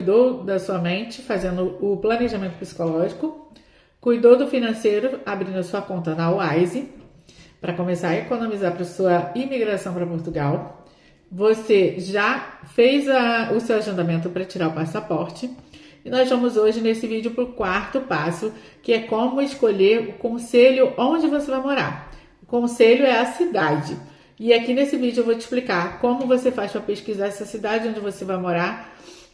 Cuidou da sua mente, fazendo o planejamento psicológico, cuidou do financeiro, abrindo a sua conta na Wise, para começar a economizar para sua imigração para Portugal. Você já fez o seu agendamento para tirar o passaporte. E nós vamos hoje nesse vídeo para o quarto passo, que é como escolher o concelho onde você vai morar. O concelho é a cidade. E aqui nesse vídeo eu vou te explicar como você faz para pesquisar essa cidade onde você vai morar,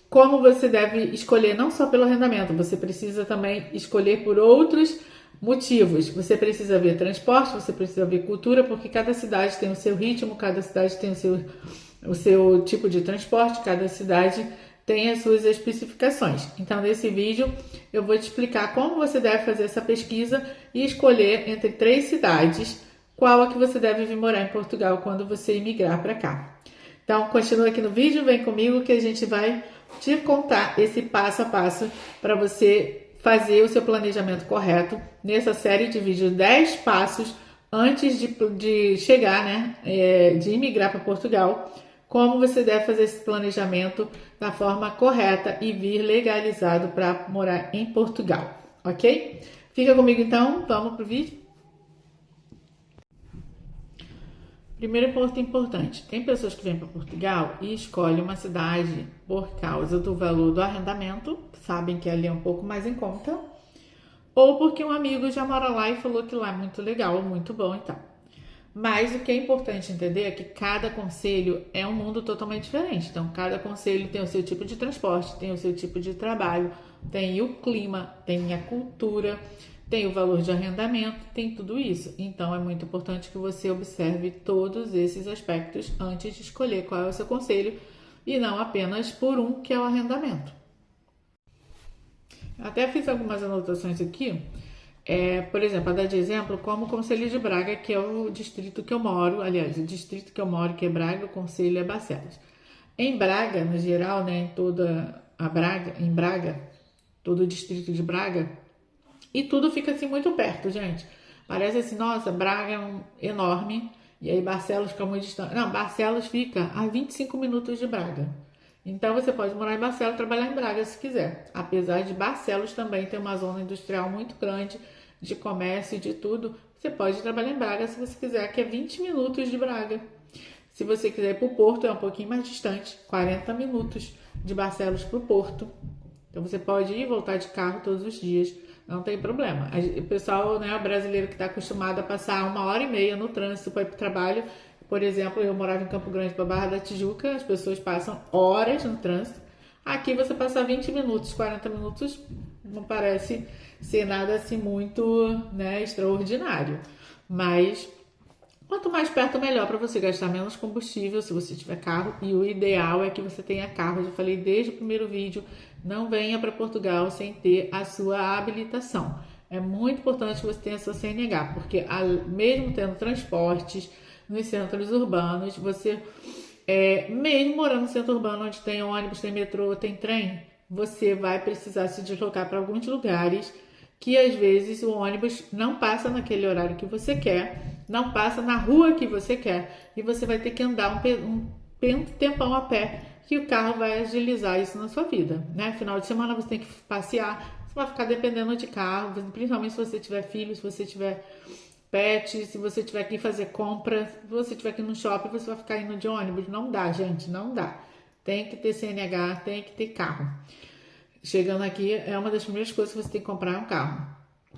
como você deve escolher não só pelo arrendamento, você precisa também escolher por outros motivos. Você precisa ver transporte, você precisa ver cultura, porque cada cidade tem o seu ritmo, cada cidade tem o seu tipo de transporte, cada cidade tem as suas especificações. Então, nesse vídeo, eu vou te explicar como você deve fazer essa pesquisa e escolher entre 3 cidades qual é que você deve vir morar em Portugal quando você imigrar para cá. Então, continua aqui no vídeo, vem comigo que a gente vai te contar esse passo a passo para você fazer o seu planejamento correto nessa série de vídeos 10 passos antes de chegar, né, de imigrar para Portugal, como você deve fazer esse planejamento da forma correta e vir legalizado para morar em Portugal, ok? Fica comigo então, vamos pro vídeo? Primeiro ponto importante, tem pessoas que vêm para Portugal e escolhem uma cidade por causa do valor do arrendamento, sabem que ali é um pouco mais em conta, ou porque um amigo já mora lá e falou que lá é muito legal, muito bom e tal. Mas o que é importante entender é que cada concelho é um mundo totalmente diferente. Então, cada concelho tem o seu tipo de transporte, tem o seu tipo de trabalho, tem o clima, tem a cultura, tem o valor de arrendamento, tem tudo isso. Então, é muito importante que você observe todos esses aspectos antes de escolher qual é o seu concelho e não apenas por um, que é o arrendamento. Até fiz algumas anotações aqui. Por exemplo, a dar de exemplo, como o Concelho de Braga, que é o distrito que eu moro, aliás, o distrito que eu moro, que é Braga, o concelho é Barcelos. Em Braga, no geral, né, em Braga, todo o distrito de Braga, e tudo fica assim muito perto, gente. Parece assim, nossa, Braga é enorme, e aí Barcelos fica muito distante. Não, Barcelos fica a 25 minutos de Braga. Então você pode morar em Barcelos e trabalhar em Braga se quiser. Apesar de Barcelos também ter uma zona industrial muito grande, de comércio e de tudo, você pode trabalhar em Braga se você quiser, que é 20 minutos de Braga. Se você quiser ir para o Porto, é um pouquinho mais distante, 40 minutos de Barcelos para o Porto. Então você pode ir e voltar de carro todos os dias, não tem problema. O pessoal, né, o brasileiro que está acostumado a passar 1h30 no trânsito para ir para o trabalho, por exemplo, eu morava em Campo Grande para Barra da Tijuca, as pessoas passam horas no trânsito. Aqui você passa 20 minutos, 40 minutos, não parece ser nada assim muito, né, extraordinário. Mas quanto mais perto, melhor para você gastar menos combustível se você tiver carro. E o ideal é que você tenha carro. Eu já falei desde o primeiro vídeo, não venha para Portugal sem ter a sua habilitação. É muito importante que você tenha a sua CNH, porque mesmo tendo transportes nos centros urbanos, você, mesmo morando no centro urbano onde tem ônibus, tem metrô, tem trem, você vai precisar se deslocar para alguns lugares que às vezes o ônibus não passa naquele horário que você quer, não passa na rua que você quer, e você vai ter que andar um tempão a pé, que o carro vai agilizar isso na sua vida, né? Final de semana você tem que passear, você vai ficar dependendo de carro, principalmente se você tiver filho, se você tiver pet, se você tiver que ir fazer compra, se você tiver que ir no shopping, você vai ficar indo de ônibus. Não dá, gente, não dá. Tem que ter CNH, tem que ter carro. Chegando aqui, é uma das primeiras coisas que você tem que comprar é um carro.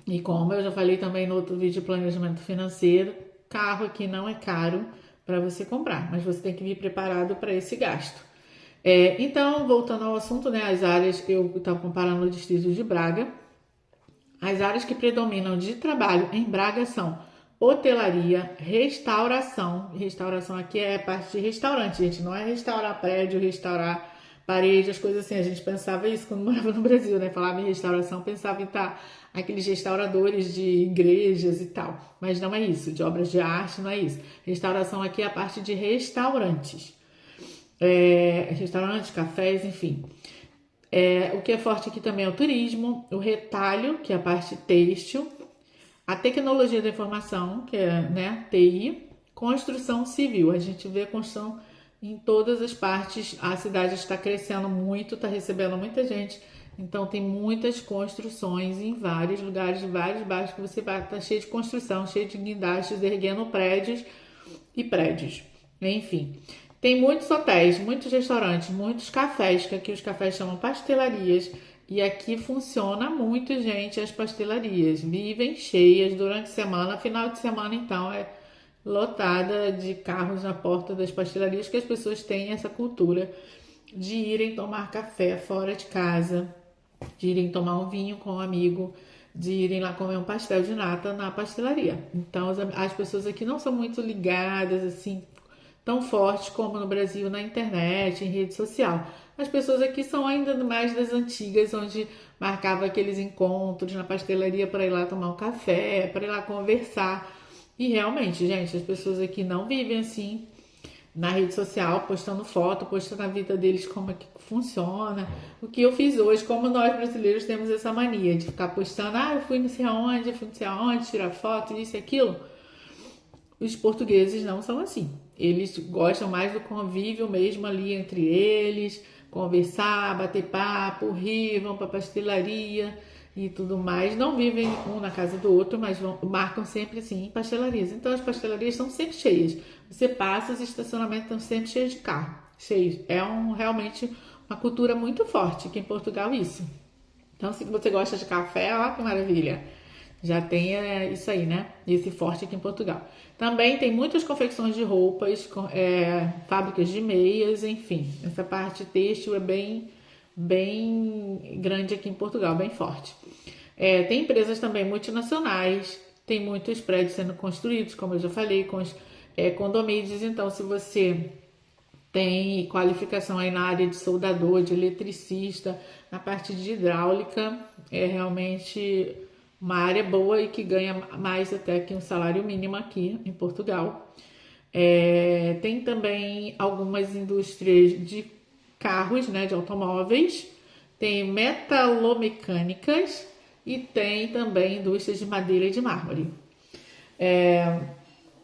E como eu já falei também no outro vídeo de planejamento financeiro, carro aqui não é caro para você comprar, mas você tem que vir preparado para esse gasto. Então, voltando ao assunto, né, as áreas, eu estava comparando o distrito de Braga. As áreas que predominam de trabalho em Braga são hotelaria, restauração. Restauração aqui é parte de restaurante, gente. Não é restaurar prédio, restaurar parede, as coisas assim. A gente pensava isso quando morava no Brasil, né? Falava em restauração, pensava em estar aqueles restauradores de igrejas e tal. Mas não é isso. De obras de arte, não é isso. Restauração aqui é a parte de restaurantes. Restaurantes, cafés, enfim. O que é forte aqui também é o turismo, o retalho, que é a parte têxtil, a tecnologia da informação, que é, né, TI, construção civil. A gente vê construção em todas as partes. A cidade está crescendo muito, está recebendo muita gente. Então tem muitas construções em vários lugares, vários bairros que você vai, tá cheio de construção, cheio de guindastes, erguendo prédios e prédios. Enfim, tem muitos hotéis, muitos restaurantes, muitos cafés, que aqui os cafés chamam pastelarias. E aqui funciona muito, gente, as pastelarias. Vivem cheias durante a semana, final de semana então é lotada de carros na porta das pastelarias, que as pessoas têm essa cultura de irem tomar café fora de casa, de irem tomar um vinho com um amigo, de irem lá comer um pastel de nata na pastelaria. Então as pessoas aqui não são muito ligadas assim, tão fortes como no Brasil na internet, em rede social. As pessoas aqui são ainda mais das antigas, onde marcava aqueles encontros na pastelaria para ir lá tomar um café, para ir lá conversar. E realmente, gente, as pessoas aqui não vivem assim na rede social, postando foto, postando a vida deles, como é que funciona. O que eu fiz hoje, como nós brasileiros temos essa mania de ficar postando, eu fui não sei aonde, fui não sei aonde, tirar foto, isso e aquilo. Os portugueses não são assim. Eles gostam mais do convívio mesmo ali entre eles, conversar, bater papo, rir, vão para pastelaria e tudo mais. Não vivem um na casa do outro, mas marcam sempre assim em pastelarias. Então as pastelarias estão sempre cheias. Você passa, os estacionamentos estão sempre cheios de carro, cheios. É realmente uma cultura muito forte aqui em Portugal isso. Então se você gosta de café, ó que maravilha. Já tem isso aí, né? Esse forte aqui em Portugal. Também tem muitas confecções de roupas, fábricas de meias, enfim. Essa parte têxtil é bem grande aqui em Portugal, bem forte. Tem empresas também multinacionais, tem muitos prédios sendo construídos, como eu já falei, com os condomínios. Então, se você tem qualificação aí na área de soldador, de eletricista, na parte de hidráulica, é realmente uma área boa e que ganha mais até que um salário mínimo aqui em Portugal. Tem também algumas indústrias de carros, né, de automóveis, tem metalomecânicas e tem também indústrias de madeira e de mármore.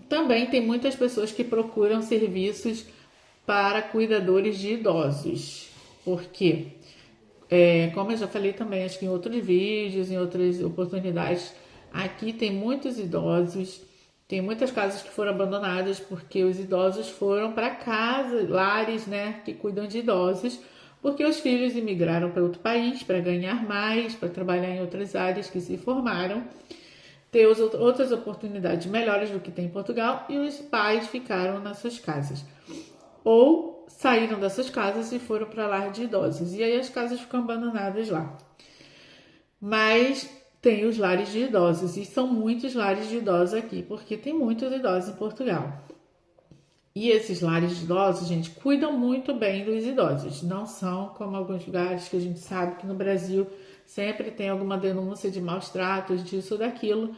Também tem muitas pessoas que procuram serviços para cuidadores de idosos, porque como eu já falei também, acho que em outros vídeos, em outras oportunidades, aqui tem muitos idosos, tem muitas casas que foram abandonadas porque os idosos foram para casa, lares, né, que cuidam de idosos, porque os filhos imigraram para outro país para ganhar mais, para trabalhar em outras áreas que se formaram, ter outras oportunidades melhores do que tem em Portugal e os pais ficaram nas suas casas. Ou saíram dessas casas e foram para lar de idosos. E aí as casas ficam abandonadas lá. Mas tem os lares de idosos. E são muitos lares de idosos aqui, porque tem muitos idosos em Portugal. E esses lares de idosos, gente, cuidam muito bem dos idosos. Não são como alguns lugares que a gente sabe que no Brasil sempre tem alguma denúncia de maus tratos, disso ou daquilo.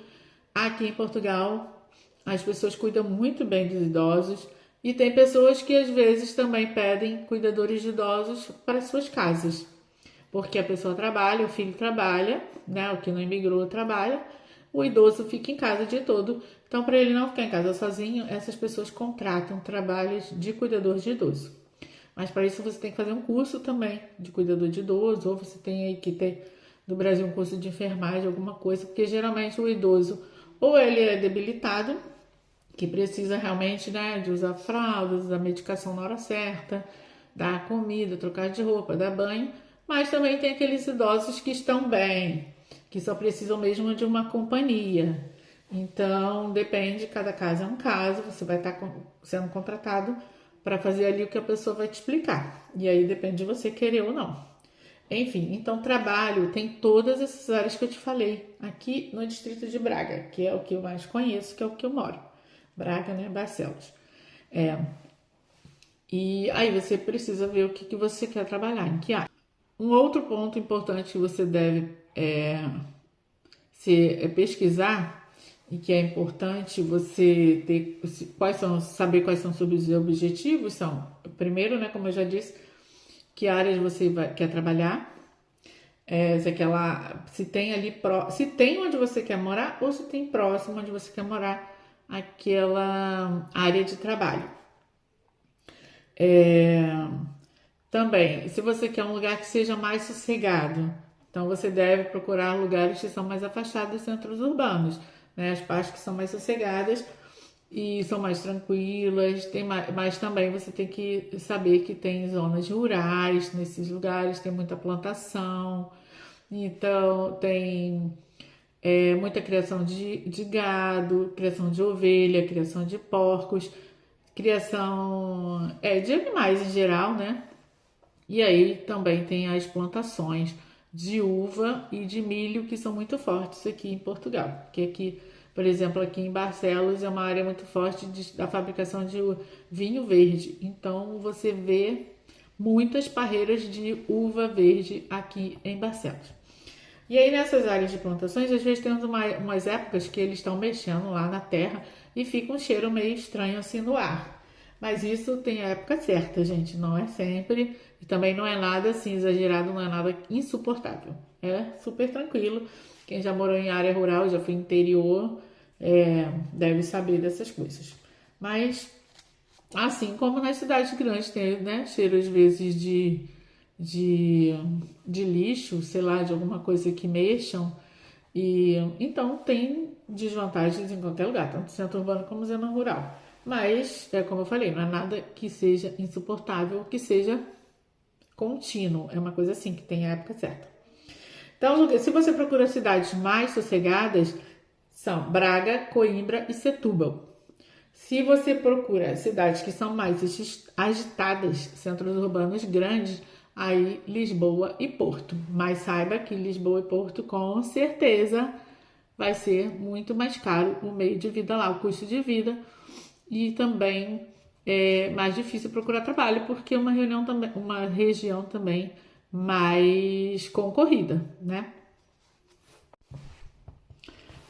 Aqui em Portugal, as pessoas cuidam muito bem dos idosos. E tem pessoas que às vezes também pedem cuidadores de idosos para suas casas. Porque a pessoa trabalha, o filho trabalha, né? O que não imigrou trabalha, o idoso fica em casa o dia todo. Então, para ele não ficar em casa sozinho, essas pessoas contratam trabalhos de cuidador de idoso. Mas para isso você tem que fazer um curso também de cuidador de idoso, ou você tem aí que ter do Brasil um curso de enfermagem, alguma coisa, porque geralmente o idoso ou ele é debilitado, que precisa realmente, né, de usar fraldas, usar medicação na hora certa, dar comida, trocar de roupa, dar banho, mas também tem aqueles idosos que estão bem, que só precisam mesmo de uma companhia. Então, depende, cada caso é um caso, você vai estar sendo contratado para fazer ali o que a pessoa vai te explicar. E aí depende de você querer ou não. Enfim, então trabalho tem todas essas áreas que eu te falei aqui no distrito de Braga, que é o que eu mais conheço, que é o que eu moro. Braga, né? Barcelos. E aí você precisa ver o que você quer trabalhar, em que área. Um outro ponto importante que você deve pesquisar e que é importante você ter saber quais são seus objetivos são, primeiro, né, como eu já disse, que áreas você quer trabalhar, se tem ali se tem onde você quer morar ou se tem próximo onde você quer morar aquela área de trabalho. Também, se você quer um lugar que seja mais sossegado, então você deve procurar lugares que são mais afastados dos centros urbanos, né? As partes que são mais sossegadas e são mais tranquilas, mas também você tem que saber que tem zonas rurais nesses lugares, tem muita plantação, então tem muita criação de gado, criação de ovelha, criação de porcos, criação de animais em geral, né? E aí também tem as plantações de uva e de milho que são muito fortes aqui em Portugal. Porque aqui, por exemplo, aqui em Barcelos é uma área muito forte da fabricação de vinho verde. Então você vê muitas parreiras de uva verde aqui em Barcelos. E aí nessas áreas de plantações, às vezes tem umas épocas que eles estão mexendo lá na terra e fica um cheiro meio estranho assim no ar. Mas isso tem a época certa, gente, não é sempre. E também não é nada assim exagerado, não é nada insuportável. É super tranquilo. Quem já morou em área rural, já foi interior, deve saber dessas coisas. Mas, assim como nas cidades grandes, tem, né, cheiro às vezes de, de lixo, sei lá, de alguma coisa que mexam. E então tem desvantagens em qualquer lugar, tanto centro urbano como zona rural. Mas, como eu falei, não é nada que seja insuportável, que seja contínuo. É uma coisa assim, que tem a época certa. Então, se você procura cidades mais sossegadas, são Braga, Coimbra e Setúbal. Se você procura cidades que são mais agitadas, centros urbanos grandes, aí Lisboa e Porto. Mas saiba que Lisboa e Porto, com certeza, vai ser muito mais caro o meio de vida lá, o custo de vida. E também é mais difícil procurar trabalho, porque é uma região também mais concorrida, né?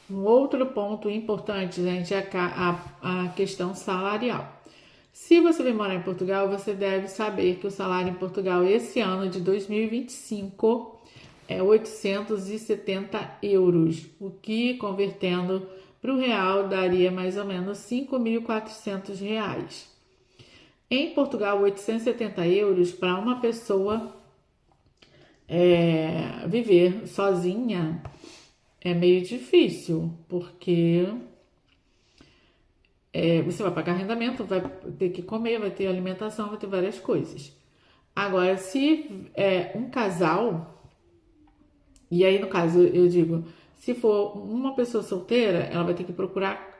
Um outro ponto importante, gente, é a questão salarial. Se você vem morar em Portugal, você deve saber que o salário em Portugal esse ano de 2025 é 870 euros, o que convertendo para o real daria mais ou menos 5.400 reais. Em Portugal, 870 euros para uma pessoa viver sozinha é meio difícil, porque você vai pagar arrendamento, vai ter que comer, vai ter alimentação, vai ter várias coisas. Agora, se é um casal, e aí no caso eu digo, se for uma pessoa solteira, ela vai ter que procurar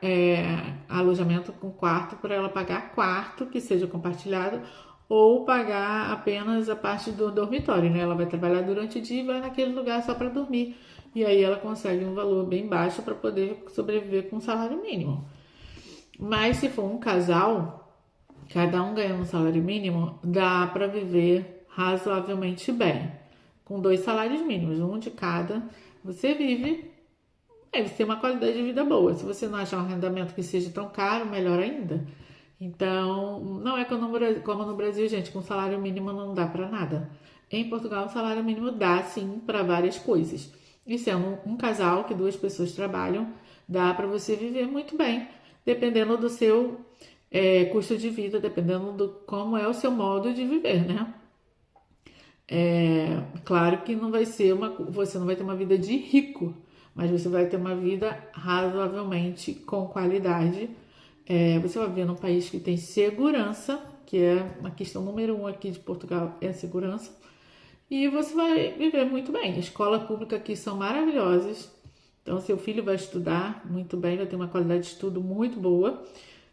alojamento com quarto para ela pagar quarto que seja compartilhado ou pagar apenas a parte do dormitório, né? Ela vai trabalhar durante o dia e vai naquele lugar só para dormir. E aí ela consegue um valor bem baixo para poder sobreviver com um salário mínimo. Mas se for um casal, cada um ganhando um salário mínimo, dá para viver razoavelmente bem. Com 2 salários mínimos, um de cada, você vive, você tem uma qualidade de vida boa. Se você não achar um arrendamento que seja tão caro, melhor ainda. Então, não é como no Brasil, gente, com salário mínimo não dá para nada. Em Portugal, o salário mínimo dá sim para várias coisas. E sendo um casal que 2 pessoas trabalham, dá para você viver muito bem, dependendo do seu custo de vida, dependendo do como é o seu modo de viver, né? Claro que não vai ser você não vai ter uma vida de rico, mas você vai ter uma vida razoavelmente com qualidade. Você vai viver num país que tem segurança, que é uma questão número 1 aqui de Portugal, é a segurança. E você vai viver muito bem. A escola pública aqui são maravilhosas. Então, seu filho vai estudar muito bem, vai ter uma qualidade de estudo muito boa.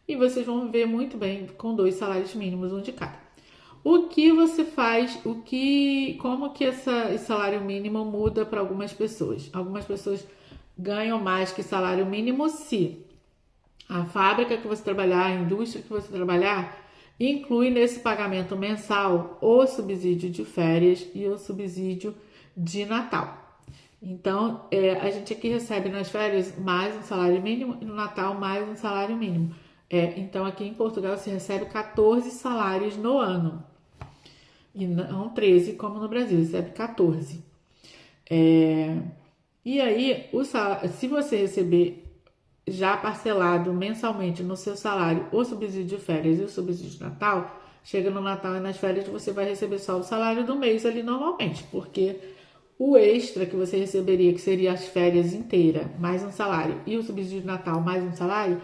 E vocês vão viver muito bem com 2 salários mínimos, um de cada. O que você faz, como que esse salário mínimo muda para algumas pessoas? Algumas pessoas ganham mais que salário mínimo se a fábrica que você trabalhar, a indústria que você trabalhar, inclui nesse pagamento mensal o subsídio de férias e o subsídio de Natal. Então, a gente aqui recebe nas férias mais um salário mínimo e no Natal mais um salário mínimo. Então, aqui em Portugal se recebe 14 salários no ano. E não 13 como no Brasil, recebe 14. E aí, se você receber já parcelado mensalmente no seu salário o subsídio de férias e o subsídio de Natal, chega no Natal e nas férias você vai receber só o salário do mês ali normalmente, porque o extra que você receberia, que seria as férias inteiras, mais um salário, e o subsídio de Natal mais um salário,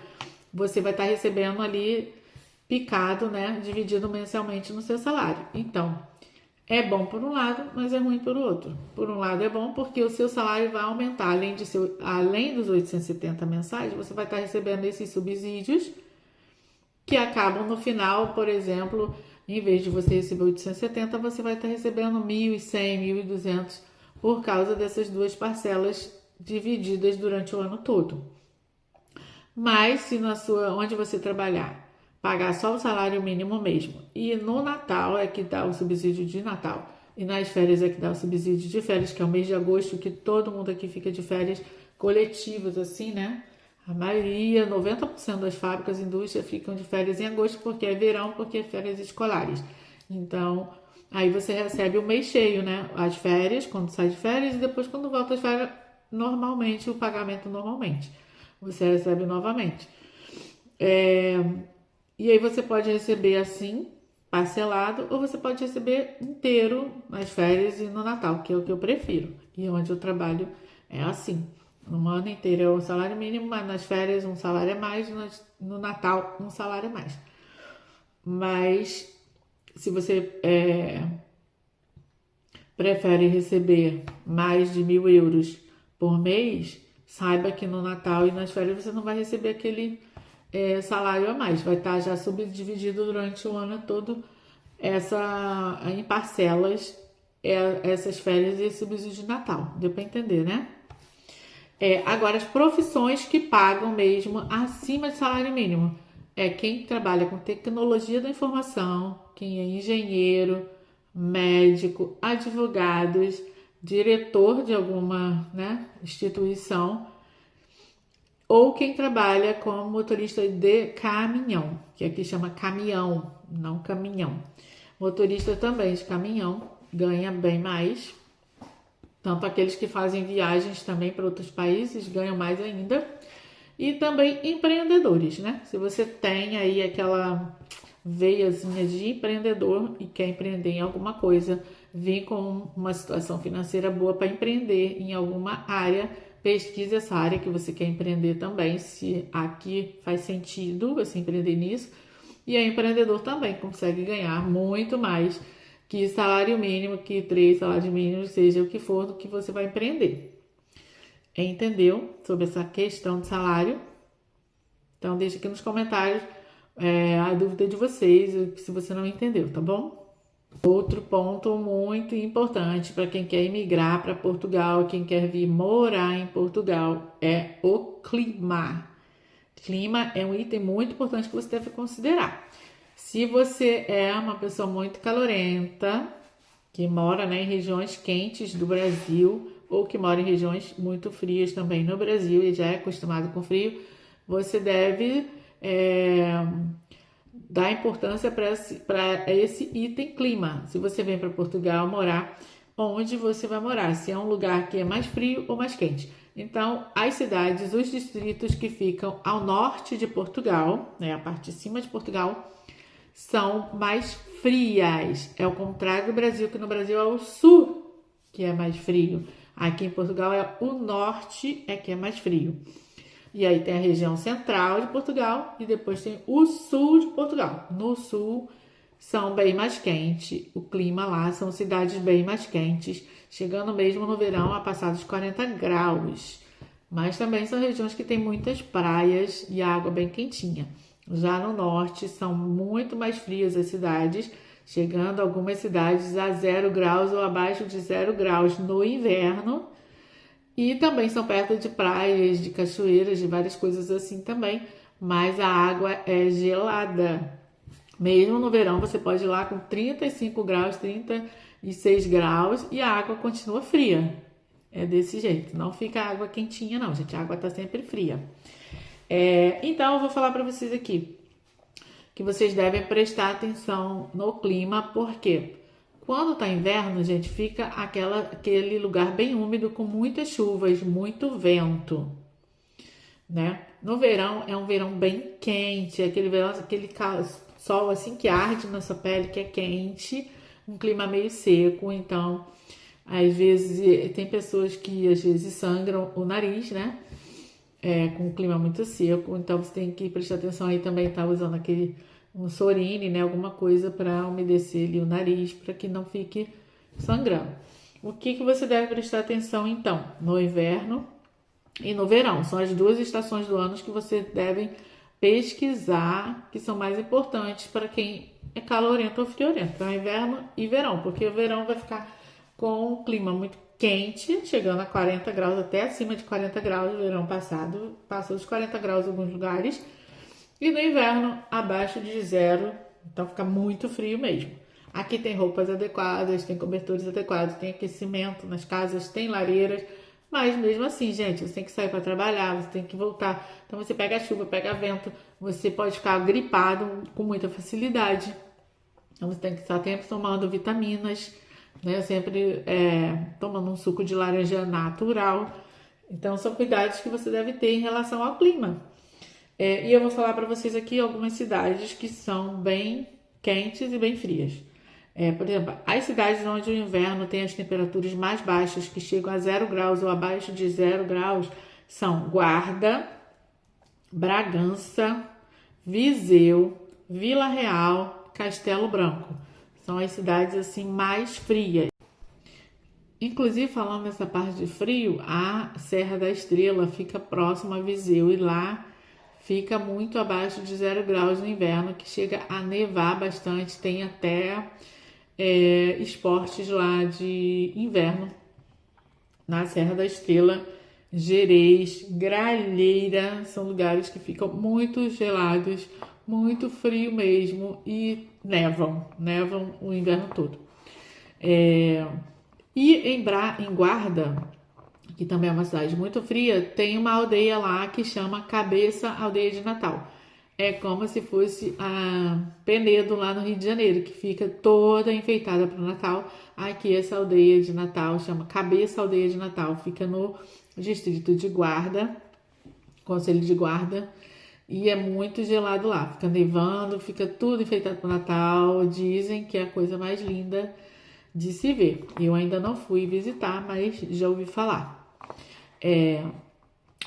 você vai estar recebendo ali picado, né, dividido mensalmente no seu salário. Então, é bom por um lado, mas é ruim por outro. Por um lado é bom porque o seu salário vai aumentar, além dos 870 mensais, você vai estar recebendo esses subsídios que acabam no final, por exemplo, em vez de você receber 870, você vai estar recebendo 1.100, 1.200 por causa dessas duas parcelas divididas durante o ano todo. Mas se onde você trabalhar, pagar só o salário mínimo mesmo, e no Natal é que dá o subsídio de Natal, e nas férias é que dá o subsídio de férias, que é o mês de agosto, que todo mundo aqui fica de férias coletivas, assim, né? A maioria, 90% das fábricas e indústrias ficam de férias em agosto, porque é verão, porque é férias escolares. Então, aí você recebe o mês cheio, né? As férias, quando sai de férias, e depois quando volta às férias, normalmente, o pagamento normalmente. Você recebe novamente. E aí você pode receber assim, parcelado, ou você pode receber inteiro nas férias e no Natal, que é o que eu prefiro. E onde eu trabalho é assim. No ano inteiro é o salário mínimo, mas nas férias um salário a mais, no Natal um salário a mais. Mas se você prefere receber mais de 1.000 euros por mês, saiba que no Natal e nas férias você não vai receber aquele salário a mais. Vai estar já subdividido durante o ano todo em parcelas essas férias e esse subsídio de Natal. Deu para entender, né? Agora, as profissões que pagam mesmo acima de salário mínimo é quem trabalha com tecnologia da informação, quem é engenheiro, médico, advogados, diretor de alguma, né, instituição, ou quem trabalha como motorista de caminhão, que aqui chama caminhão, não caminhão. Motorista também de caminhão ganha bem mais. Tanto aqueles que fazem viagens também para outros países ganham mais ainda. E também empreendedores, né? Se você tem aí aquela veiazinha de empreendedor e quer empreender em alguma coisa, vir com uma situação financeira boa para empreender em alguma área, pesquise essa área que você quer empreender também, se aqui faz sentido você empreender nisso. E aí, empreendedor também consegue ganhar muito mais que salário mínimo, que 3 salários mínimos, seja o que for do que você vai empreender. Entendeu sobre essa questão de salário? Então, deixa aqui nos comentários a dúvida de vocês, se você não entendeu, tá bom? Outro ponto muito importante para quem quer emigrar para Portugal, quem quer vir morar em Portugal, é o clima. Clima é um item muito importante que você deve considerar. Se você é uma pessoa muito calorenta, que mora, né, em regiões quentes do Brasil, ou que mora em regiões muito frias também no Brasil e já é acostumado com frio, você deve dar importância para esse item clima. Se você vem para Portugal morar, onde você vai morar? Se é um lugar que é mais frio ou mais quente. Então, as cidades, os distritos que ficam ao norte de Portugal, né, a parte de cima de Portugal, são mais frias. É o contrário do Brasil, que no Brasil é o sul que é mais frio. Aqui em Portugal é o norte que é mais frio. E aí tem a região central de Portugal e depois tem o sul de Portugal. No sul são bem mais quentes. O clima lá são cidades bem mais quentes, chegando mesmo no verão a passar dos 40 graus. Mas também são regiões que tem muitas praias e água bem quentinha. Já no norte são muito mais frias as cidades, chegando algumas cidades a 0 graus ou abaixo de 0 graus no inverno. E também são perto de praias, de cachoeiras, de várias coisas assim também. Mas a água é gelada. Mesmo no verão você pode ir lá com 35 graus, 36 graus e a água continua fria. É desse jeito. Não fica água quentinha não, gente. A água tá sempre fria. Então eu vou falar para vocês aqui que vocês devem prestar atenção no clima, porque quando tá inverno, gente, fica aquele lugar bem úmido com muitas chuvas, muito vento, né? No verão é um verão bem quente, aquele verão, sol assim que arde na sua pele, que é quente, um clima meio seco, então às vezes tem pessoas que às vezes sangram o nariz, né? Com um clima muito seco, então você tem que prestar atenção aí também, tá usando um Sorine, né? Alguma coisa para umedecer ali o nariz, para que não fique sangrando. O que você deve prestar atenção então? No inverno e no verão, são as duas estações do ano que você deve pesquisar, que são mais importantes para quem é calorento ou friorento. Então, inverno e verão, porque o verão vai ficar com um clima muito quente, chegando a 40 graus, até acima de 40 graus. O verão passado passou dos 40 graus em alguns lugares. E no inverno, abaixo de zero, então fica muito frio mesmo. Aqui tem roupas adequadas, tem cobertores adequados, tem aquecimento nas casas, tem lareiras. Mas mesmo assim, gente, você tem que sair para trabalhar, você tem que voltar. Então você pega chuva, pega vento, você pode ficar gripado com muita facilidade. Então você tem que estar sempre tomando vitaminas, né? Sempre tomando um suco de laranja natural. Então são cuidados que você deve ter em relação ao clima. E eu vou falar para vocês aqui algumas cidades que são bem quentes e bem frias. Por exemplo, as cidades onde o inverno tem as temperaturas mais baixas, que chegam a 0 graus ou abaixo de 0 graus, são Guarda, Bragança, Viseu, Vila Real, Castelo Branco. São as cidades assim mais frias. Inclusive, falando nessa parte de frio, a Serra da Estrela fica próxima a Viseu e lá fica muito abaixo de 0 graus no inverno, que chega a nevar bastante, tem até esportes lá de inverno na Serra da Estrela, Gerês, Gralheira, são lugares que ficam muito gelados, muito frio mesmo e nevam o inverno todo. E em Guarda, que também é uma cidade muito fria, tem uma aldeia lá que chama Cabeça Aldeia de Natal. É como se fosse a Penedo lá no Rio de Janeiro, que fica toda enfeitada para o Natal. Aqui essa aldeia de Natal chama Cabeça Aldeia de Natal, fica no distrito de Guarda, Conselho de Guarda, e é muito gelado lá. Fica nevando, fica tudo enfeitado para o Natal. Dizem que é a coisa mais linda de se ver. Eu ainda não fui visitar, mas já ouvi falar.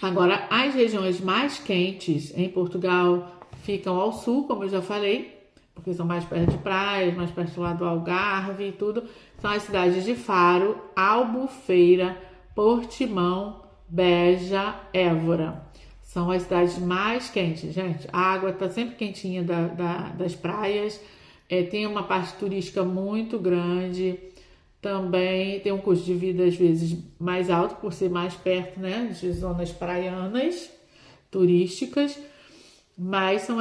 Agora, as regiões mais quentes em Portugal ficam ao sul, como eu já falei, porque são mais perto de praias, mais perto lá do Algarve e tudo. São as cidades de Faro, Albufeira, Portimão, Beja, Évora. São as cidades mais quentes, gente. A água está sempre quentinha das praias. Tem uma parte turística muito grande. Também tem um custo de vida, às vezes, mais alto, por ser mais perto, né, de zonas praianas, turísticas, mas são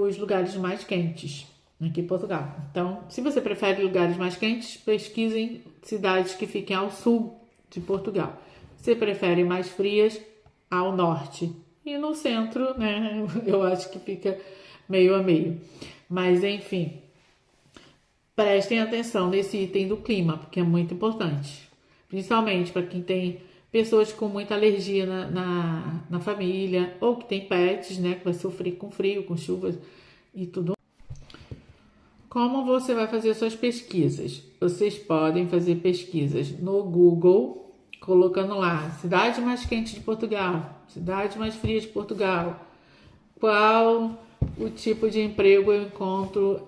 os lugares mais quentes aqui em Portugal. Então, se você prefere lugares mais quentes, pesquisem cidades que fiquem ao sul de Portugal. Se você prefere mais frias, ao norte. E no centro, né, eu acho que fica meio a meio. Mas, enfim, prestem atenção nesse item do clima, porque é muito importante. Principalmente para quem tem pessoas com muita alergia na família, ou que tem pets, né, que vai sofrer com frio, com chuvas e tudo. Como você vai fazer suas pesquisas? Vocês podem fazer pesquisas no Google, colocando lá, cidade mais quente de Portugal, cidade mais fria de Portugal, qual o tipo de emprego eu encontro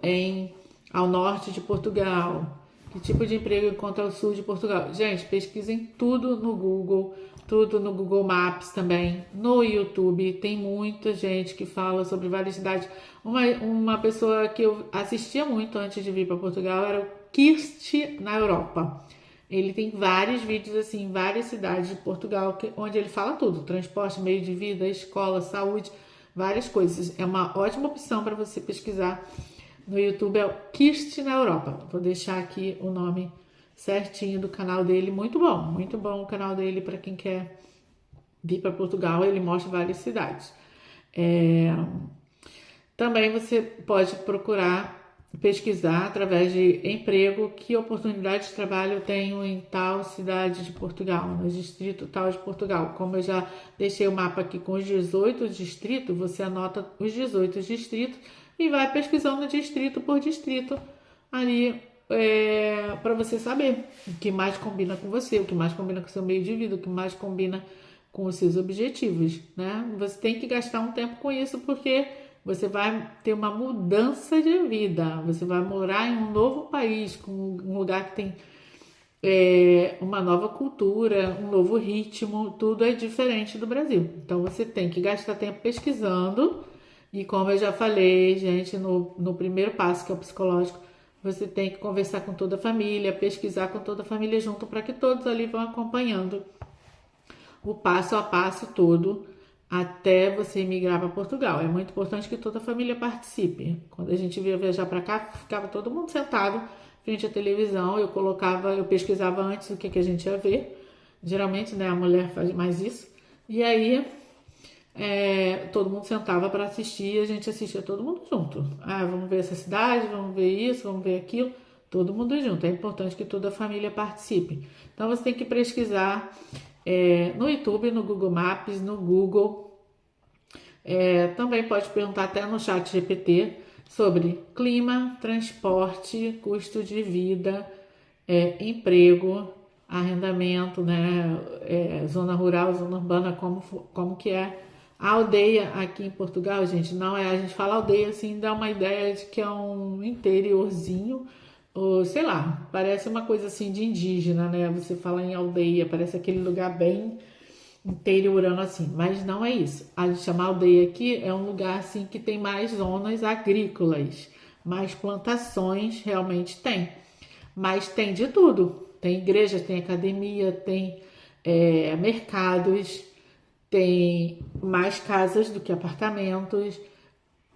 ao norte de Portugal, que tipo de emprego eu encontro ao sul de Portugal. Gente, pesquisem tudo no Google Maps também, no YouTube, tem muita gente que fala sobre várias cidades. Uma pessoa que eu assistia muito antes de vir para Portugal era o Kirst na Europa. Ele tem vários vídeos assim, várias cidades de Portugal, onde ele fala tudo, transporte, meio de vida, escola, saúde, várias coisas. É uma ótima opção para você pesquisar no YouTube, é o Kirst na Europa. Vou deixar aqui o nome certinho do canal dele, muito bom o canal dele para quem quer vir para Portugal, ele mostra várias cidades. Também você pode pesquisar através de emprego, que oportunidade de trabalho eu tenho em tal cidade de Portugal, no distrito tal de Portugal. Como eu já deixei o mapa aqui com os 18 distritos, você anota os 18 distritos, e vai pesquisando distrito por distrito ali para você saber o que mais combina com você, o que mais combina com o seu meio de vida, o que mais combina com os seus objetivos, né? Você tem que gastar um tempo com isso porque você vai ter uma mudança de vida, você vai morar em um novo país, com um lugar que tem uma nova cultura, um novo ritmo, tudo é diferente do Brasil. Então você tem que gastar tempo pesquisando e como eu já falei, gente, no primeiro passo que é o psicológico, você tem que conversar com toda a família, pesquisar com toda a família junto para que todos ali vão acompanhando o passo a passo todo até você migrar para Portugal. É muito importante que toda a família participe. Quando a gente ia viajar para cá, ficava todo mundo sentado frente à televisão. Eu pesquisava antes o que a gente ia ver. Geralmente, né, a mulher faz mais isso. E aí, todo mundo sentava para assistir e a gente assistia todo mundo junto. Ah, vamos ver essa cidade, vamos ver isso, vamos ver aquilo. Todo mundo junto. É importante que toda a família participe. Então, você tem que pesquisar no YouTube, no Google Maps, no Google. Também pode perguntar até no chat GPT sobre clima, transporte, custo de vida, emprego, arrendamento, né? Zona rural, zona urbana, como que é. A aldeia aqui em Portugal, gente, não é. A gente fala aldeia assim, dá uma ideia de que é um interiorzinho, ou sei lá, parece uma coisa assim de indígena, né? Você fala em aldeia, parece aquele lugar bem interiorano assim, mas não é isso. A gente chama aldeia aqui é um lugar assim que tem mais zonas agrícolas, mais plantações realmente tem, mas tem de tudo. Tem igreja, tem academia, tem mercados, tem mais casas do que apartamentos,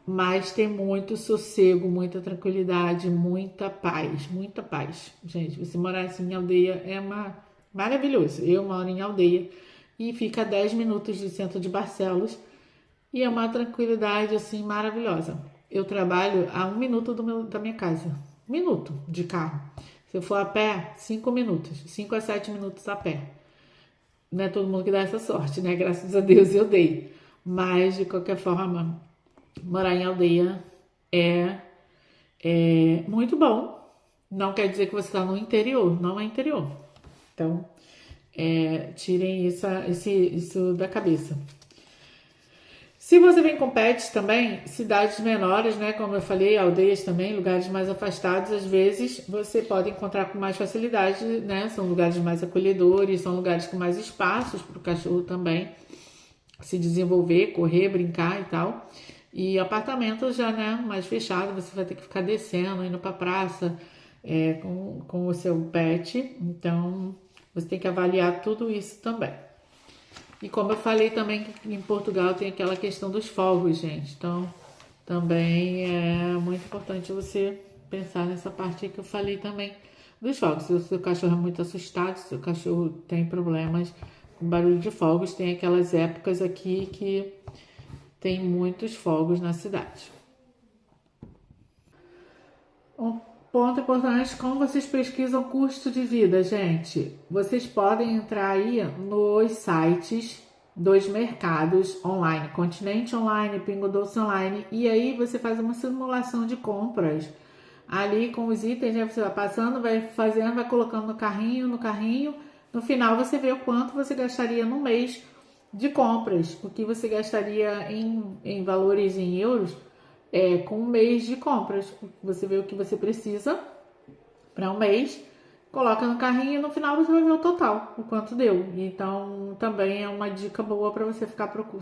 mas tem muito sossego, muita tranquilidade, muita paz, muita paz. Gente, você morar assim em aldeia maravilhoso. Eu moro em aldeia e fica a 10 minutos do centro de Barcelos e é uma tranquilidade assim maravilhosa. Eu trabalho a 1 minuto da minha casa, 1 minuto de carro. Se eu for a pé, 5 minutos, 5 a 7 minutos a pé. Não é todo mundo que dá essa sorte, né? Graças a Deus eu dei. Mas, de qualquer forma, morar em aldeia é muito bom. Não quer dizer que você está no interior, não é interior. Então, tirem isso da cabeça. Se você vem com pets também, cidades menores, né? Como eu falei, aldeias também, lugares mais afastados, às vezes você pode encontrar com mais facilidade, né? São lugares mais acolhedores, são lugares com mais espaços para o cachorro também se desenvolver, correr, brincar e tal. E apartamento já, né, mais fechado, você vai ter que ficar descendo, indo para praça com o seu pet. Então, você tem que avaliar tudo isso também. E como eu falei também, em Portugal tem aquela questão dos fogos, gente. Então, também é muito importante você pensar nessa parte que eu falei também dos fogos. Se o seu cachorro é muito assustado, se o seu cachorro tem problemas com barulho de fogos, tem aquelas épocas aqui que tem muitos fogos na cidade. Um ponto importante, como vocês pesquisam custo de vida, gente? Vocês podem entrar aí nos sites dos mercados online, Continente Online, Pingo Doce Online, e aí você faz uma simulação de compras. Ali com os itens, né, você vai passando, vai fazendo, vai colocando no carrinho, no final você vê o quanto você gastaria no mês de compras, o que você gastaria em valores em euros com um mês de compras. Você vê o que você precisa para um mês, coloca no carrinho e no final você vai ver o total, o quanto deu. Então também é uma dica boa para você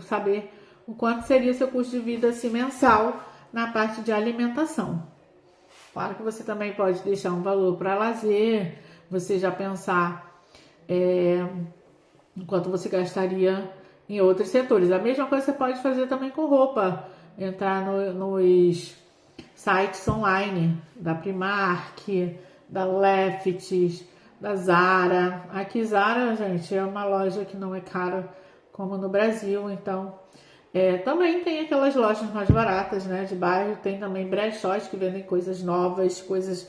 saber o quanto seria seu custo de vida assim, mensal na parte de alimentação. Claro que você também pode deixar um valor para lazer, você já pensar quanto você gastaria em outros setores. A mesma coisa você pode fazer também com roupa, entrar nos sites online da Primark, da Lefties, da Zara. Aqui Zara, gente, é uma loja que não é cara como no Brasil, então também tem aquelas lojas mais baratas, né, de bairro, tem também brechós que vendem coisas novas, coisas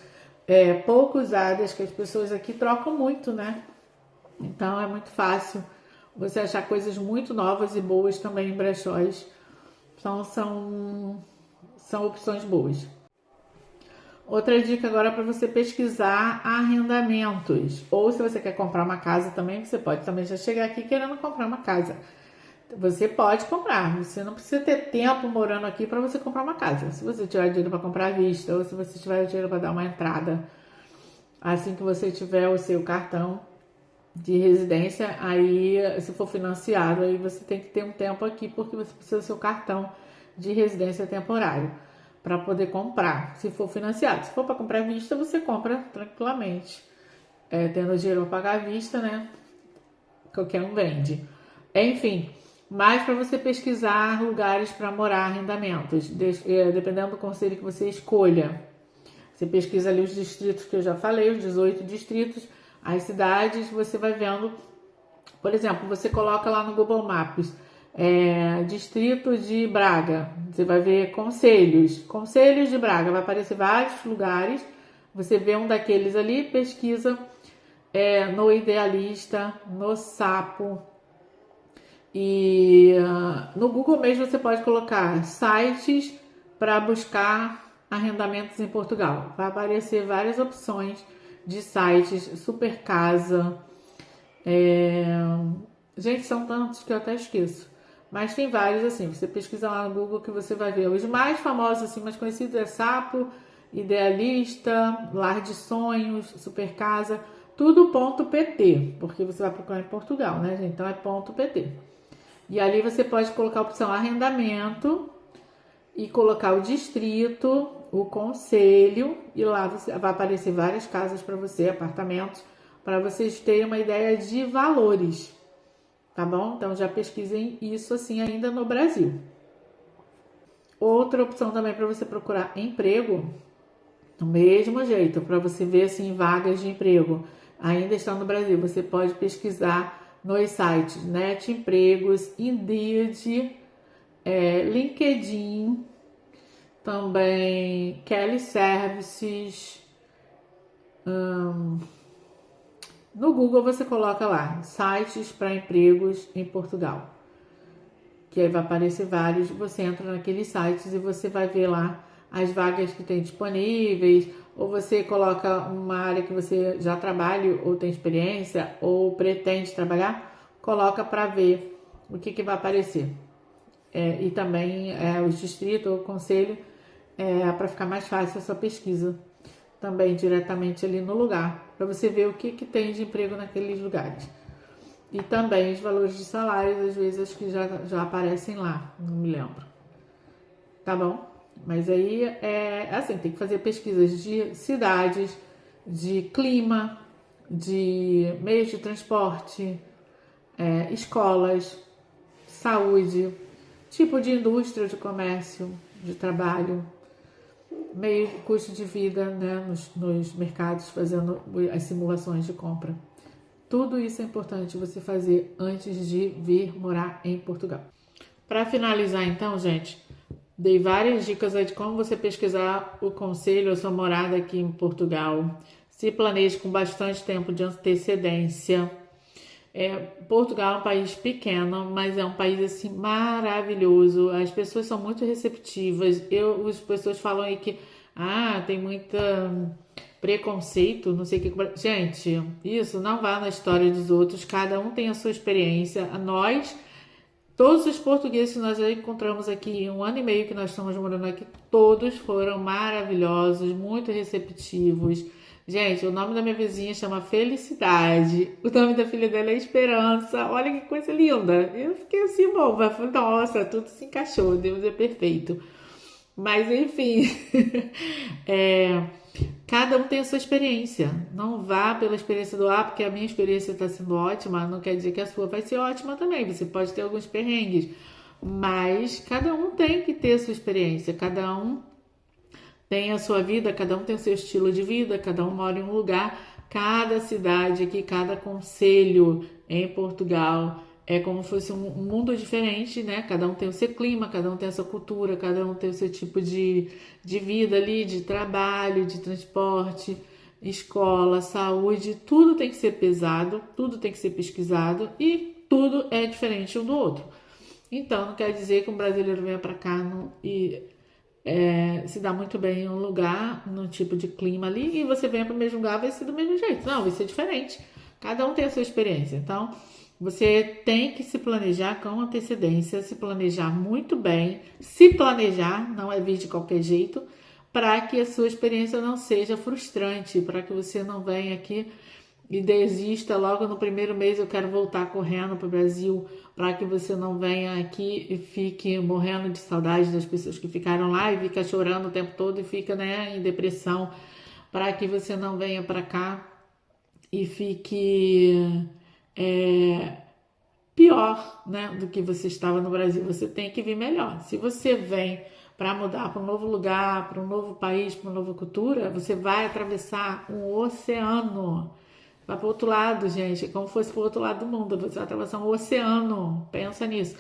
pouco usadas, que as pessoas aqui trocam muito, né? Então é muito fácil você achar coisas muito novas e boas também em brechós. Então são são opções boas. Outra dica agora para você pesquisar arrendamentos. Ou se você quer comprar uma casa também, você pode também já chegar aqui querendo comprar uma casa. Você pode comprar, você não precisa ter tempo morando aqui para você comprar uma casa. Se você tiver dinheiro para comprar à vista, ou se você tiver dinheiro para dar uma entrada, assim que você tiver o seu cartão de residência, aí se for financiado, aí você tem que ter um tempo aqui, porque você precisa do seu cartão de residência temporário para poder comprar, se for financiado. Se for para comprar à vista, você compra tranquilamente, tendo dinheiro para pagar à vista, né? Qualquer um vende. Enfim, mas para você pesquisar lugares para morar, arrendamentos, dependendo do conselho que você escolha. Você pesquisa ali os distritos que eu já falei, os 18 distritos, as cidades, você vai vendo. Por exemplo, você coloca lá no Google Maps, distrito de Braga, você vai ver conselhos de Braga, vai aparecer vários lugares, você vê um daqueles ali, pesquisa no Idealista, no Sapo, e no Google mesmo você pode colocar sites para buscar arrendamentos em Portugal. Vai aparecer várias opções de sites, Super Casa. Gente, são tantos que eu até esqueço. Mas tem vários assim. Você pesquisa lá no Google que você vai ver. Os mais famosos, assim, mais conhecidos é Sapo, Idealista, Lar de Sonhos, Super Casa. Tudo .pt, porque você vai procurar em Portugal, né, gente? Então é .pt. E ali você pode colocar a opção arrendamento e colocar o distrito, o concelho, e lá vai aparecer várias casas para você, apartamentos, para vocês terem uma ideia de valores, tá bom? Então já pesquisem isso assim ainda no Brasil. Outra opção também para você procurar emprego, do mesmo jeito, para você ver assim vagas de emprego, ainda estão no Brasil, você pode pesquisar nos sites Net Empregos, Indeed, LinkedIn, também Kelly Services. No Google você coloca lá sites para empregos em Portugal, que aí vai aparecer vários. Você entra naqueles sites e você vai ver lá as vagas que tem disponíveis, ou você coloca uma área que você já trabalha ou tem experiência ou pretende trabalhar, coloca para ver o que vai aparecer. E também os distritos ou o conselho, para ficar mais fácil a sua pesquisa também diretamente ali no lugar, para você ver o que tem de emprego naqueles lugares. E também os valores de salários, às vezes acho que já aparecem lá, não me lembro. Tá bom? Mas aí assim, tem que fazer pesquisas de cidades, de clima, de meios de transporte, escolas, saúde, tipo de indústria, de comércio, de trabalho, meio custo de vida, né, nos mercados, fazendo as simulações de compra. Tudo isso é importante você fazer antes de vir morar em Portugal. Para finalizar então, gente, dei várias dicas aí de como você pesquisar o conselho, a sua morada aqui em Portugal. Se planeje com bastante tempo de antecedência. Portugal é um país pequeno, mas é um país assim maravilhoso. As pessoas são muito receptivas. As pessoas falam aí que tem muita preconceito, não sei o que. Gente, isso não vá na história dos outros. Cada um tem a sua experiência. Todos os portugueses que nós já encontramos aqui em 1 ano e meio que nós estamos morando aqui, todos foram maravilhosos, muito receptivos. Gente, o nome da minha vizinha chama Felicidade. O nome da filha dela é Esperança. Olha que coisa linda. Eu fiquei assim, boba. Falei, nossa, tudo se encaixou. Deus é perfeito. Mas, enfim. Cada um tem a sua experiência. Não vá pela experiência do porque a minha experiência está sendo ótima. Não quer dizer que a sua vai ser ótima também. Você pode ter alguns perrengues. Mas cada um tem que ter a sua experiência. Cada um tem a sua vida, cada um tem o seu estilo de vida, cada um mora em um lugar, cada cidade aqui, cada concelho em Portugal é como se fosse um mundo diferente, né? Cada um tem o seu clima, cada um tem a sua cultura, cada um tem o seu tipo de vida ali, de trabalho, de transporte, escola, saúde, tudo tem que ser pesado, tudo tem que ser pesquisado e tudo é diferente um do outro. Então, não quer dizer que um brasileiro venha para cá se dá muito bem em um lugar, num tipo de clima ali, e você vem para o mesmo lugar, vai ser do mesmo jeito. Não, vai ser diferente. Cada um tem a sua experiência. Então, você tem que se planejar com antecedência, se planejar muito bem, se planejar, não é vir de qualquer jeito, para que a sua experiência não seja frustrante, para que você não venha aqui e desista logo no primeiro mês. Eu quero voltar correndo para o Brasil, para que você não venha aqui e fique morrendo de saudade das pessoas que ficaram lá e fica chorando o tempo todo e fica, né, em depressão, para que você não venha para cá e fique pior, né, do que você estava no Brasil. Você tem que vir melhor. Se você vem para mudar para um novo lugar, para um novo país, para uma nova cultura, você vai atravessar um oceano. Vai para o outro lado, gente, como se fosse para o outro lado do mundo. Você vai atravessar um oceano. Pensa nisso.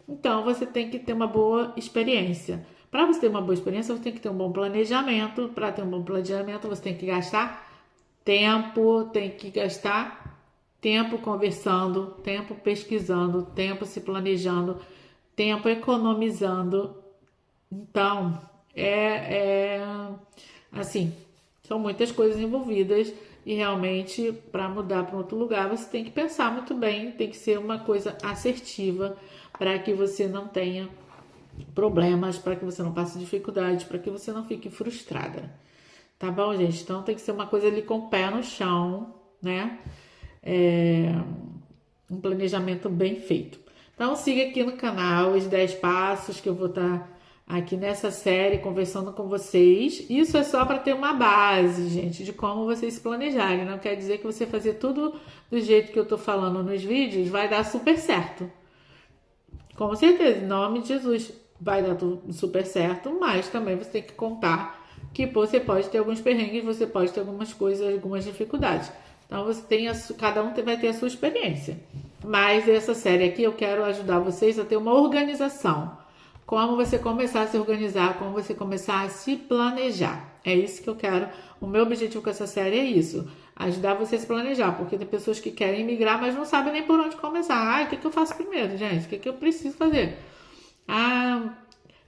Então, você tem que ter uma boa experiência. Para você ter uma boa experiência, você tem que ter um bom planejamento. Para ter um bom planejamento, você tem que gastar tempo, tem que gastar tempo conversando, tempo pesquisando, tempo se planejando, tempo economizando. Então, assim, são muitas coisas envolvidas e realmente para mudar para outro lugar você tem que pensar muito bem, tem que ser uma coisa assertiva para que você não tenha problemas, para que você não passe dificuldades, para que você não fique frustrada. Tá bom, gente? Então tem que ser uma coisa ali com o pé no chão, né? Um planejamento bem feito. Então siga aqui no canal os 10 passos que eu vou estar aqui nessa série conversando com vocês. Isso é só para ter uma base, gente, de como vocês se planejarem. Não quer dizer que você fazer tudo do jeito que eu tô falando nos vídeos vai dar super certo. Com certeza, em nome de Jesus vai dar tudo super certo, mas também você tem que contar que você pode ter alguns perrengues, você pode ter algumas coisas, algumas dificuldades. Então você tem cada um vai ter a sua experiência. Mas essa série aqui eu quero ajudar vocês a ter uma organização. Como você começar a se organizar, como você começar a se planejar. É isso que eu quero. O meu objetivo com essa série é isso. Ajudar você a se planejar. Porque tem pessoas que querem migrar, mas não sabem nem por onde começar. O que eu faço primeiro, gente? O que eu preciso fazer?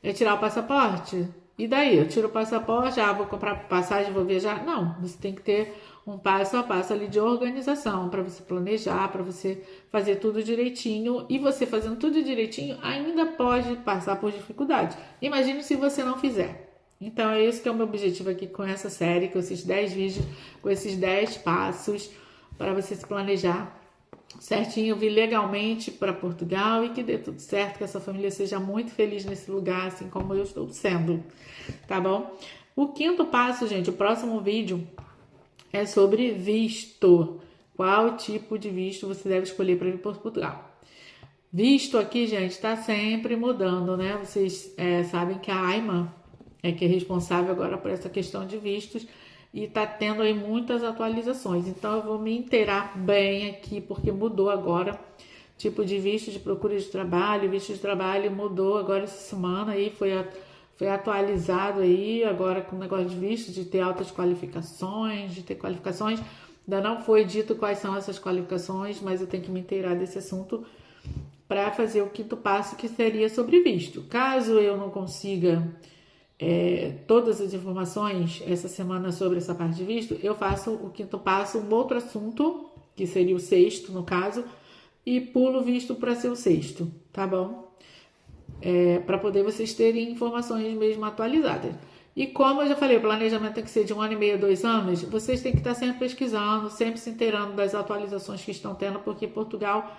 É tirar o passaporte? E daí? Eu tiro o passaporte, vou comprar passagem, vou viajar? Não, você tem que ter um passo a passo ali de organização para você planejar, para você fazer tudo direitinho. E você fazendo tudo direitinho ainda pode passar por dificuldades. Imagine se você não fizer. Então é esse que é o meu objetivo aqui com essa série, com esses 10 vídeos, com esses 10 passos para você se planejar certinho, vir legalmente para Portugal e que dê tudo certo, que essa família seja muito feliz nesse lugar, assim como eu estou sendo, tá bom? O quinto passo, gente, o próximo vídeo é sobre visto. Qual tipo de visto você deve escolher para vir para Portugal? Visto aqui, gente, está sempre mudando, né? Vocês sabem que a AIMA é que é responsável agora por essa questão de vistos e tá tendo aí muitas atualizações. Então eu vou me inteirar bem aqui porque mudou agora tipo de visto de procura de trabalho. Visto de trabalho mudou agora essa semana aí, foi atualizado aí agora com o negócio de visto, de ter altas qualificações, de ter qualificações. Ainda não foi dito quais são essas qualificações, mas eu tenho que me inteirar desse assunto para fazer o quinto passo, que seria sobre visto. Caso eu não consiga todas as informações essa semana sobre essa parte de visto, eu faço o quinto passo, um outro assunto, que seria o sexto no caso, e pulo o visto para ser o sexto, tá bom? Para poder vocês terem informações mesmo atualizadas. E como eu já falei, o planejamento tem que ser de 1 ano e meio, 2 anos, vocês têm que estar sempre pesquisando, sempre se inteirando das atualizações que estão tendo, porque Portugal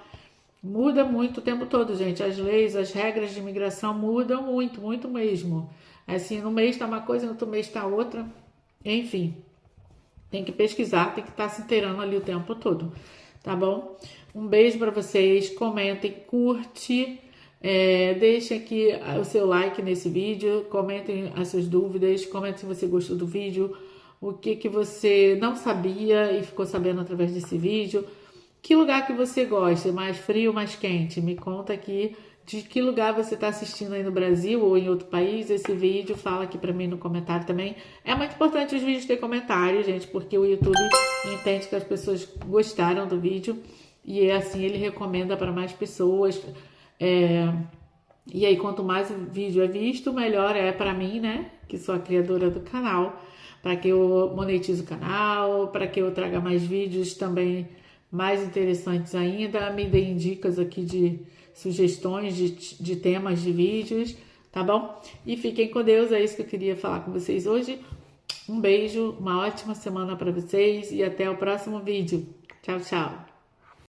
muda muito o tempo todo, gente. As leis, as regras de imigração mudam muito, muito mesmo. Assim, no mês está uma coisa, no outro mês está outra. Enfim, tem que pesquisar, tem que estar se inteirando ali o tempo todo, tá bom? Um beijo para vocês, comentem, curte, deixem aqui o seu like nesse vídeo, comentem as suas dúvidas, comentem se você gostou do vídeo, o que você não sabia e ficou sabendo através desse vídeo. Que lugar que você gosta, mais frio, mais quente? Me conta aqui de que lugar você está assistindo aí no Brasil ou em outro país esse vídeo. Fala aqui para mim no comentário também. É muito importante os vídeos ter comentário, gente, porque o YouTube entende que as pessoas gostaram do vídeo e assim ele recomenda para mais pessoas. E aí, quanto mais vídeo é visto, melhor é para mim, né? Que sou a criadora do canal, para que eu monetize o canal, para que eu traga mais vídeos também mais interessantes ainda, me deem dicas aqui de sugestões de temas de vídeos, tá bom? E fiquem com Deus, é isso que eu queria falar com vocês hoje. Um beijo, uma ótima semana para vocês e até o próximo vídeo. Tchau, tchau!